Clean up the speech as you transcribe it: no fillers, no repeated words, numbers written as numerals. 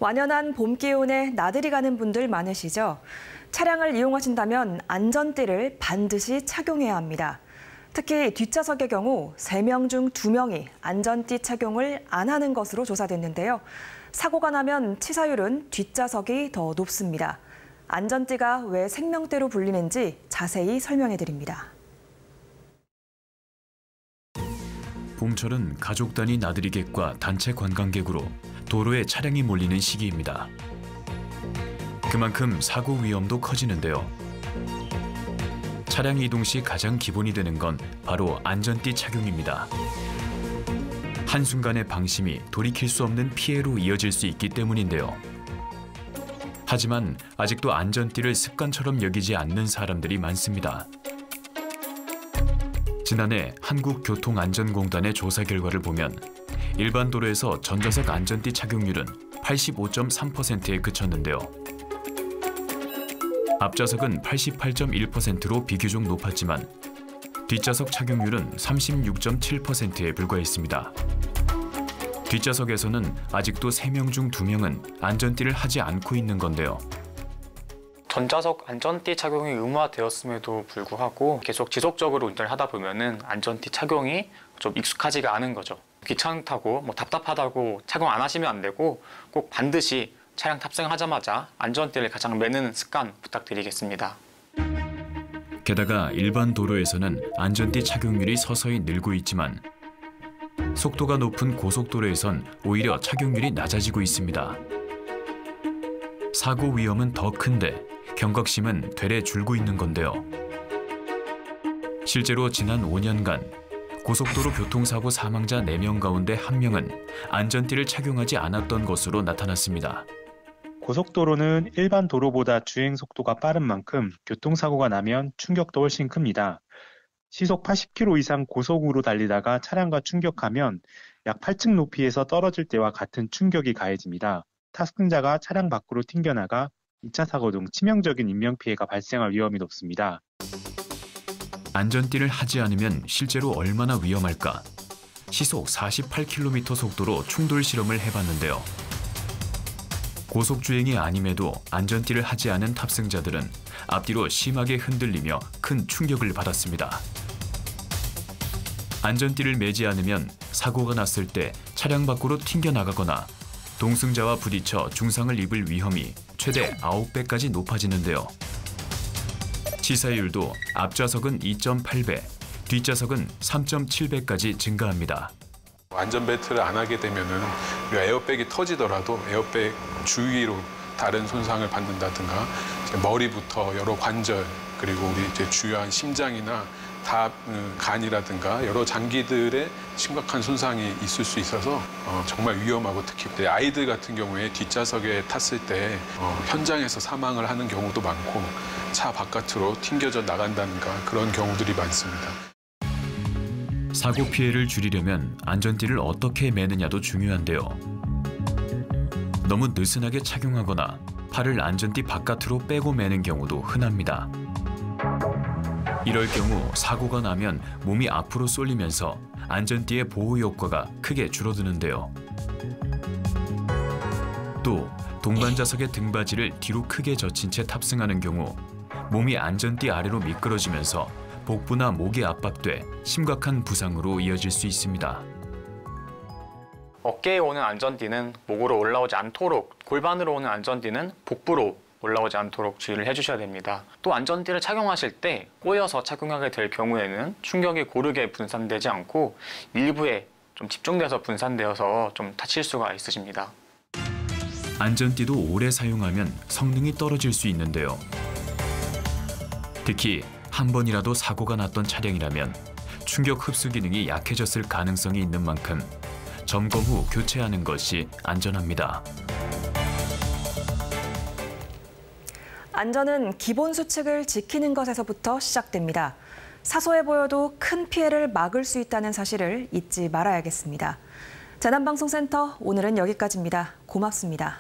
완연한 봄 기온에 나들이 가는 분들 많으시죠? 차량을 이용하신다면 안전띠를 반드시 착용해야 합니다. 특히 뒷좌석의 경우 3명 중 2명이 안전띠 착용을 안 하는 것으로 조사됐는데요. 사고가 나면 치사율은 뒷좌석이 더 높습니다. 안전띠가 왜 생명대로 불리는지 자세히 설명해 드립니다. 봄철은 가족 단위 나들이객과 단체 관광객으로 도로에 차량이 몰리는 시기입니다. 그만큼 사고 위험도 커지는데요. 차량 이동 시 가장 기본이 되는 건 바로 안전띠 착용입니다. 한순간의 방심이 돌이킬 수 없는 피해로 이어질 수 있기 때문인데요. 하지만 아직도 안전띠를 습관처럼 여기지 않는 사람들이 많습니다. 지난해 한국교통안전공단의 조사 결과를 보면 일반 도로에서 전좌석 안전띠 착용률은 85.3%에 그쳤는데요. 앞좌석은 88.1%로 비교적 높았지만 뒷좌석 착용률은 36.7%에 불과했습니다. 뒷좌석에서는 아직도 3명 중 2명은 안전띠를 하지 않고 있는 건데요. 전좌석 안전띠 착용이 의무화되었음에도 불구하고 계속 지속적으로 운전을 하다 보면은 안전띠 착용이 좀 익숙하지가 않은 거죠. 귀찮다고 답답하다고 착용 안 하시면 안 되고 꼭 반드시 차량 탑승하자마자 안전띠를 가장 매는 습관 부탁드리겠습니다. 게다가 일반 도로에서는 안전띠 착용률이 서서히 늘고 있지만 속도가 높은 고속도로에선 오히려 착용률이 낮아지고 있습니다. 사고 위험은 더 큰데 경각심은 되레 줄고 있는 건데요. 실제로 지난 5년간 고속도로 교통사고 사망자 4명 가운데 1명은 안전띠를 착용하지 않았던 것으로 나타났습니다. 고속도로는 일반 도로보다 주행 속도가 빠른 만큼 교통사고가 나면 충격도 훨씬 큽니다. 시속 80km 이상 고속으로 달리다가 차량과 충격하면 약 8층 높이에서 떨어질 때와 같은 충격이 가해집니다. 탑승자가 차량 밖으로 튕겨나가 2차 사고 등 치명적인 인명피해가 발생할 위험이 높습니다. 안전띠를 하지 않으면 실제로 얼마나 위험할까? 시속 48km 속도로 충돌 실험을 해봤는데요. 고속주행이 아님에도 안전띠를 하지 않은 탑승자들은 앞뒤로 심하게 흔들리며 큰 충격을 받았습니다. 안전띠를 매지 않으면 사고가 났을 때 차량 밖으로 튕겨나가거나 동승자와 부딪혀 중상을 입을 위험이 최대 9배까지 높아지는데요. 치사율도 앞좌석은 2.8배, 뒷좌석은 3.7배까지 증가합니다. 안전벨트를 안 하게 되면은 에어백이 터지더라도 에어백 주위로 다른 손상을 받는다든가 머리부터 여러 관절 그리고 우리 주요한 심장이나 간이라든가 여러 장기들의 심각한 손상이 있을 수 있어서 정말 위험하고 특히 아이들 같은 경우에 뒷좌석에 탔을 때 현장에서 사망을 하는 경우도 많고 차 바깥으로 튕겨져 나간다든가 그런 경우들이 많습니다. 사고 피해를 줄이려면 안전띠를 어떻게 매느냐도 중요한데요. 너무 느슨하게 착용하거나 팔을 안전띠 바깥으로 빼고 매는 경우도 흔합니다. 이럴 경우 사고가 나면 몸이 앞으로 쏠리면서 안전띠의 보호 효과가 크게 줄어드는데요. 또 동반자석의 등받이를 뒤로 크게 젖힌 채 탑승하는 경우 몸이 안전띠 아래로 미끄러지면서 복부나 목이 압박돼 심각한 부상으로 이어질 수 있습니다. 어깨에 오는 안전띠는 목으로 올라오지 않도록, 골반으로 오는 안전띠는 복부로 올라오지 않도록 주의를 해주셔야 됩니다. 또 안전띠를 착용하실 때 꼬여서 착용하게 될 경우에는 충격이 고르게 분산되지 않고 일부에 좀 집중돼서 분산되어서 좀 다칠 수가 있으십니다. 안전띠도 오래 사용하면 성능이 떨어질 수 있는데요. 특히 한 번이라도 사고가 났던 차량이라면 충격 흡수 기능이 약해졌을 가능성이 있는 만큼 점검 후 교체하는 것이 안전합니다. 안전은 기본 수칙을 지키는 것에서부터 시작됩니다. 사소해 보여도 큰 피해를 막을 수 있다는 사실을 잊지 말아야겠습니다. 재난방송센터 오늘은 여기까지입니다. 고맙습니다.